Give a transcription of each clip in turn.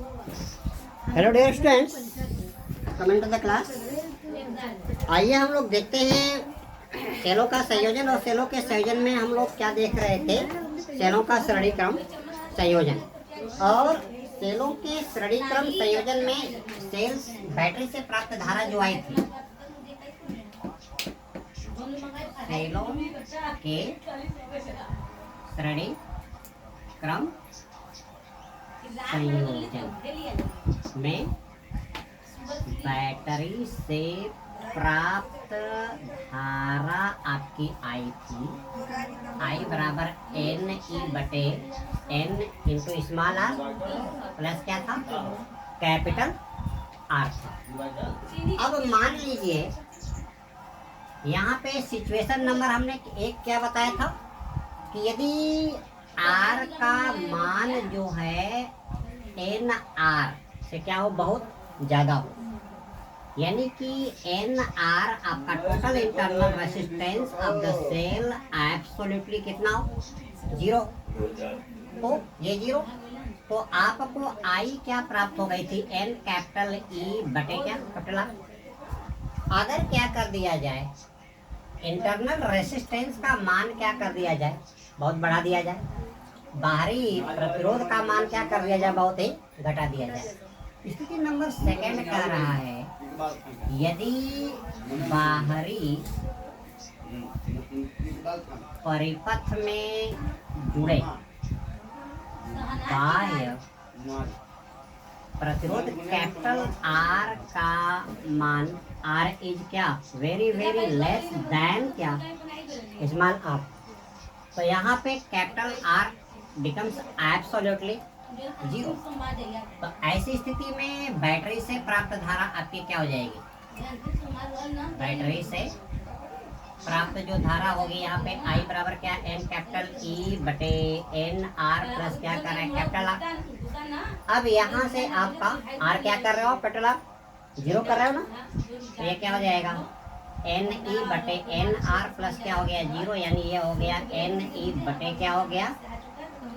Hello dear students, coming to the class. आइए हम लोग देखते हैं सेलों का संयोजन। और सेलों के संयोजन में हम लोग क्या देख रहे थे? सेलों का श्रेणी क्रम संयोजन। और सेलों के श्रेणी क्रम संयोजन में सेल्स बैटरी से प्राप्त धारा जो आई थी, सेलों के श्रेणी क्रम संयोजन में बैटरी से प्राप्त धारा आपकी आई थी, आई बराबर एन ई बटे n into small r plus क्या था, कैपिटल आर था। अब मान लीजिए यहाँ पे सिचुएशन नंबर हमने एक क्या बताया था कि यदि आर का मान जो है एन आर से क्या हो, बहुत ज़्यादा हो, यानी कि एन आर आपका total internal resistance of the cell absolutely कितना हो, 0। तो ये 0, तो आपको आई क्या प्राप्त हो गई थी, एन कैपिटल ई बटे क्या, कैपिटल आर। अगर क्या कर दिया जाए, इंटरनल रेसिस्टेंस का मान क्या कर दिया जाए, बहुत बढ़ा दिया जाए, बाहरी प्रतिरोध का मान क्या कर दिया जाए, बहुत ही घटा दिया जाए। स्थिति नंबर सेकंड कह रहा है यदि बाहरी परिपथ में जुड़े बाह्य प्रतिरोध कैपिटल आर का मान, आर इज क्या, वेरी वेरी लेस देन क्या, स्मॉल आर। तो यहाँ पे कैपिटल आर बिकम्स एब्सोल्युटली 0। तो ऐसी स्थिति में बैटरी से प्राप्त धारा आपकी क्या हो जाएगी, बैटरी से प्राप्त जो धारा होगी यहाँ पे आई बराबर क्या, एन कैपिटल ई बटे एन आर प्लस क्या कर रहे हैं, कैपिटल आर। अब यहाँ से आपका आर क्या कर रहे हो, कैपिटल आर 0 कर रहे हो ना, तो ये क्या हो जाएगा, एन ई बटे एन आर प्लस क्या हो गया, 0, यानी ये हो गया एन ई बटे क्या हो गया,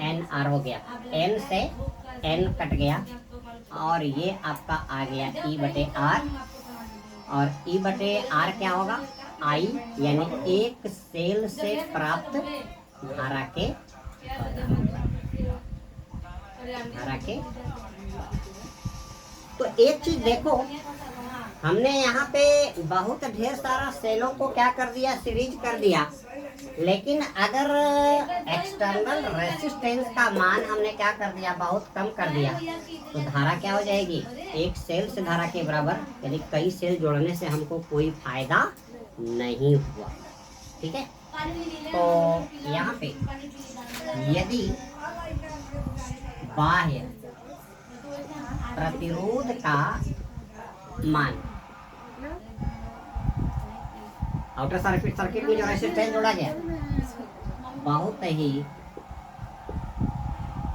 एन आर हो गया। एन से एन कट गया और ये आपका आ गया ई बटे आर, और ई बटे आर क्या होगा, आई, यानी एक सेल से प्राप्त धारा के तो एक चीज देखो, हमने यहाँ पे बहुत ढेर सारा सेलों को क्या कर दिया, सीरीज कर दिया, लेकिन अगर एक्सटर्नल रेसिस्टेंस का मान हमने क्या कर दिया, बहुत कम कर दिया, तो धारा क्या हो जाएगी, एक सेल से धारा के बराबर, यानी कई सेल जोड़ने से हमको कोई फायदा नहीं हुआ। ठीक है, तो यहाँ पे यदि बाह्य प्रतिरोध का मान, आउटर सर्किट में जो रेसिस्टेंस जोड़ा गया बहुत ही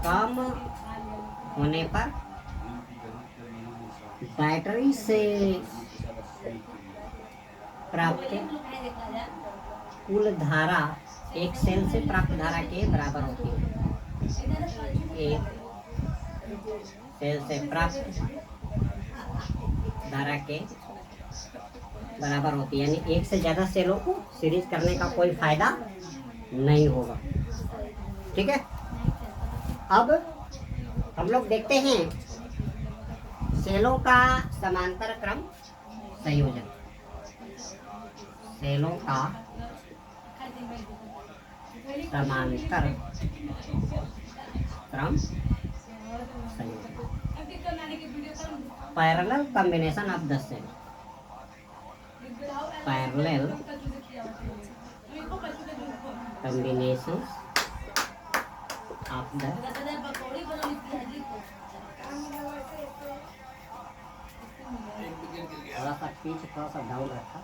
कम होने पर बैटरी से प्राप्त कुल धारा एक सेल से प्राप्त धारा के बराबर होती है। एक सेल से प्राप्त धारा के बराबर होती है, यानी एक से ज़्यादा सेलों को सीरीज करने का कोई फायदा नहीं होगा। ठीक है, अब हम लोग देखते हैं सेलों का समांतर क्रम संयोजन। सेलों का समांतर क्रम संयोजन, parallel combination of the cell, parallel combinations of the थोड़ा सा पीछे थोड़ा सा डाउन रखा,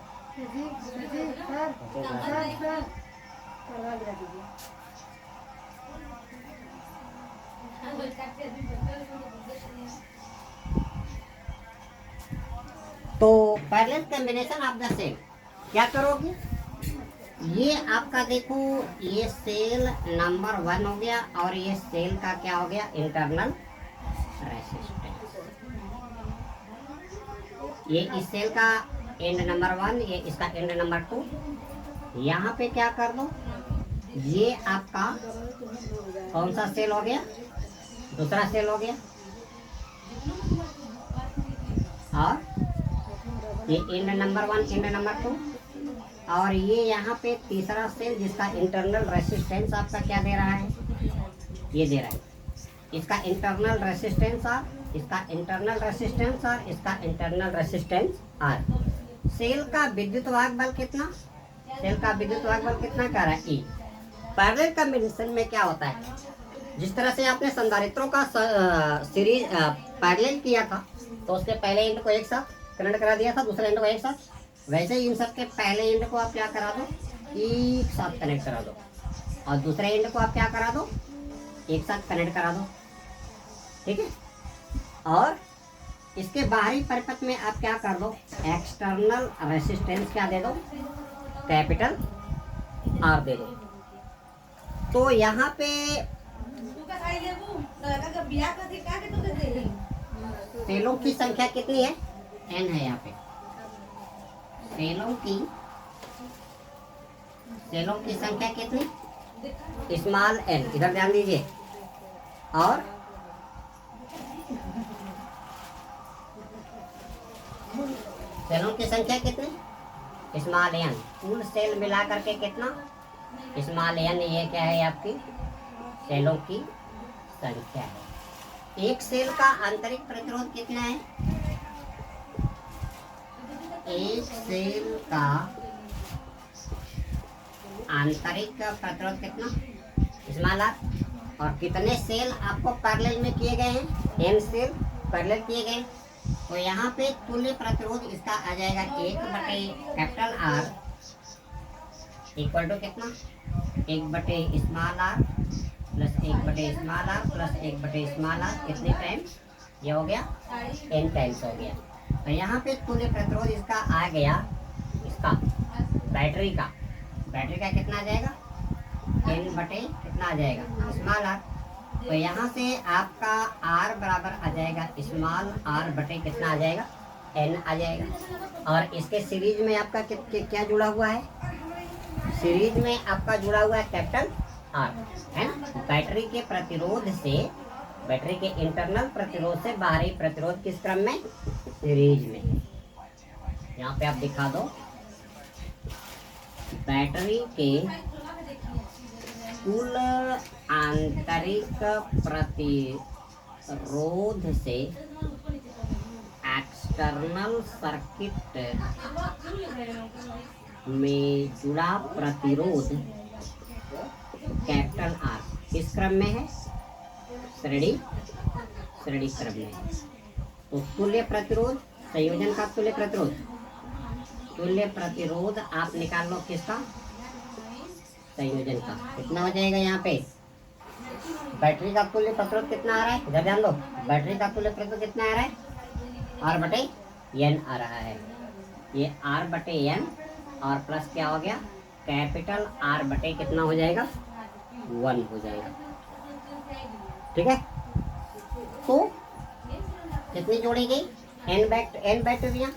तो parallel combination of the cell क्या करोगे, ये आपका देखो, ये सेल नंबर 1 हो गया और ये सेल का क्या हो गया, इंटरनल रेसिस्टेंस। रेसिस्टेंस। ये इस सेल का एंड नंबर 1, ये इसका एंड नंबर 2। यहाँ पे क्या कर दो, ये आपका कौन सा सेल हो गया, दूसरा सेल हो गया, और ये एंड नंबर 1 एंड नंबर 2, और ये यहाँ पे तीसरा सेल जिसका इंटरनल रेसिस्टेंस आपका क्या दे रहा है, ये दे रहा है इसका इंटरनल रेसिस्टेंस आर, इसका इंटरनल रेसिस्टेंस आर, इसका इंटरनल रेसिस्टेंस आर। सेल का विद्युत वाहक बल कितना, सेल का विद्युत वाहक बल कितना कह रहा है, ई। पैरेलल कॉम्बिनेशन में क्या होता है, जिस तरह से आपने संधारित्रों का सीरीज पैरेलल किया था, तो उसके पहले एंड को एक साथ कनेक्ट करा दिया था, दूसरे एंड को एक साथ, वैसे ही इन सब के पहले एंड को आप क्या करा दो, एक साथ कनेक्ट करा दो, और दूसरे एंड को आप क्या करा दो, एक साथ कनेक्ट करा दो, ठीक है। और इसके बाहरी परिपथ में आप क्या कर दो, एक्सटर्नल रेसिस्टेंस क्या दे दो, कैपिटल आर दे दो। तो यहाँ पे सेलों की संख्या कितनी है, एन है। यहाँ पे सेलों की संख्या कितनी, स्मॉल एन, इधर ध्यान दीजिए। और सेलों की संख्या कितनी, स्मॉल एन। कुल सेल मिला करके कितना, स्मॉल एन। ये क्या है, आपकी सेलों की संख्या है। एक सेल का आंतरिक प्रतिरोध कितना है, एक सेल का आंतरिक प्रतिरोध कितना, स्मॉल आर। और कितने सेल आपको पैरेलल में किए गए हैं, एन सेल पैरेलल किए गए। तो यहाँ पे तुल्य प्रतिरोध इसका आ जाएगा 1/कैपिटल आर इक्वल टू कितना, 1/स्मॉल आर प्लस 1/स्मॉल आर प्लस 1/स्मॉल आर। कितने टाइम ये हो गया, n टाइम्स हो गया। तो यहाँ पे तुल्य प्रतिरोध इसका आ गया, इसका बैटरी का कितना आ जाएगा, n/ कितना आ जाएगा, स्मॉल आर। तो यहाँ से आपका r बराबर आ जाएगा स्मॉल r बटे कितना आ जाएगा, n आ जाएगा। और इसके सीरीज में आपका क्या जुड़ा हुआ है, सीरीज में आपका जुड़ा हुआ है कैपिटल R, है ना। बैटरी के प्रतिरोध से, बैटरी के इंटरनल प्रतिरोध से बाहरी प्रतिरोध किस क्रम में, सीरीज में। यहाँ पे आप दिखा दो, बैटरी के कुल आंतरिक प्रतिरोध से एक्सटर्नल सर्किट में जुड़ा प्रतिरोध कैपिटल आर किस क्रम में है, श्रेणी क्रम में। तो तुल्य प्रतिरोध, संयोजन का तुल्य प्रतिरोध आप निकाल लो किसका, संयोजन का। कितना हो जाएगा, यहाँ पे बैटरी का तुल्य प्रतिरोध कितना आ रहा है, इधर ध्यान दो, बैटरी का तुल्य प्रतिरोध कितना आ रहा है, R/N आ रहा है। ये R/N और प्लस क्या हो गया, कैपिटल R बटे कितना हो जाएगा, 1 हो जाएगा, ठीक है। तो कितनी जोड़ी गई, n बैटरियाँ।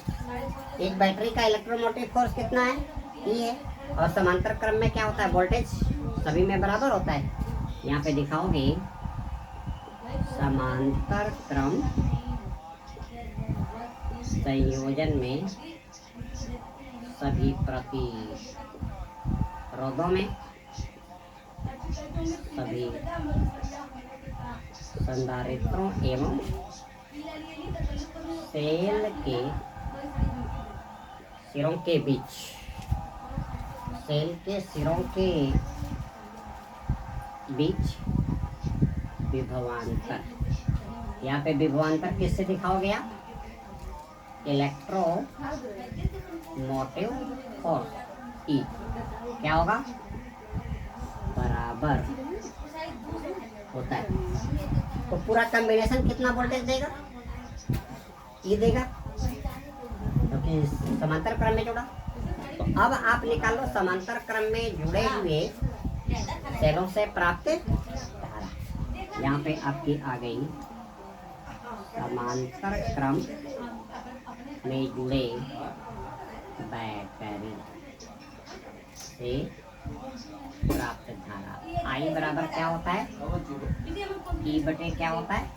एक बैटरी का इलेक्ट्रोमोटिव फोर्स कितना है, E है। और समांतर क्रम में क्या होता है, वोल्टेज सभी में बराबर होता है। यहाँ पे दिखाओगे समांतर क्रम संयोजन में सभी प्रतिरोधों में, सभी संधारित्रों एवं सेल के सिरों के बीच, सेल के सिरों के बीच विभवांतर। यहाँ पे विभवांतर किससे दिखाओगे आप, इलेक्ट्रोमोटिव फोर्स E क्या होगा, बराबर होता है। तो पूरा कॉम्बिनेशन कितना वोल्टेज देगा, E देगा, क्योंकि समांतर क्रम में जुड़ा। तो अब आप निकालो समांतर क्रम में जुड़े हुए सेलों से प्राप्त धारा। यहाँ पे आपकी आ गई समांतर क्रम में जुड़े बैटरी से प्राप्त धारा। आई बराबर क्या होता है, ई बटे क्या होता है,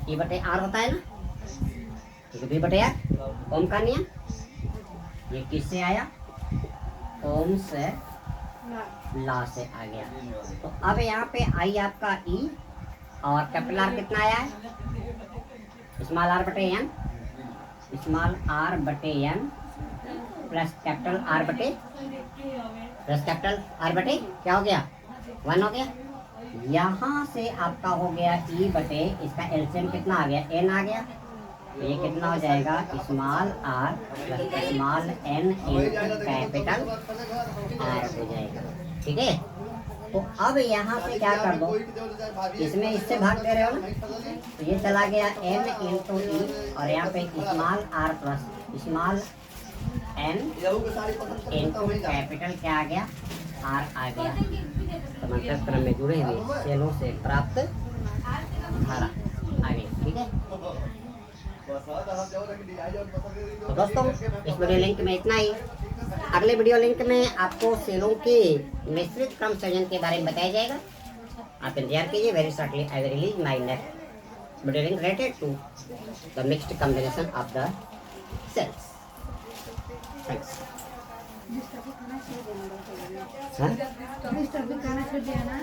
ई बटे आर होता है ना, ठीक है, बटे आर ओम का नियम। ये किससे आया, ओम से लॉ से आ गया। तो अब यहाँ पे आई आपका ई और कैपिटल आर कितना आया है, स्मॉल आर बटे एन, स्मॉल आर बटे एन प्लस कैपिटल आर बटे क्या हो गया, 1 हो गया। यहाँ से आपका हो गया ई बटे, इसका एलसीएम कितना आ गया, एन आ गया। तो ये कितना हो जाएगा, small r plus small n into capital r हो जाएगा, ठीक है। तो अब यहाँ से क्या कर दो, इसमें इससे भाग दे रहे हो ना, तो ये चला गया एन इंटू ई और यहाँ पे small r plus small n into capital क्या आ गया, आर आ गया। समांतर क्रम में जुड़े हुए सेलों से प्राप्त धारा आ गई, ठीक है। तो दोस्तों इस वीडियो लिंक में इतना ही। अगले वीडियो लिंक में आपको सेलों के मिश्रित क्रम संयोजन के बारे में बताया जाएगा, आप इंतजार कीजिए। Very shortly I will release my next video link related to the mixed combination of the cells. Thanks. खाना छोड़ दिया ना।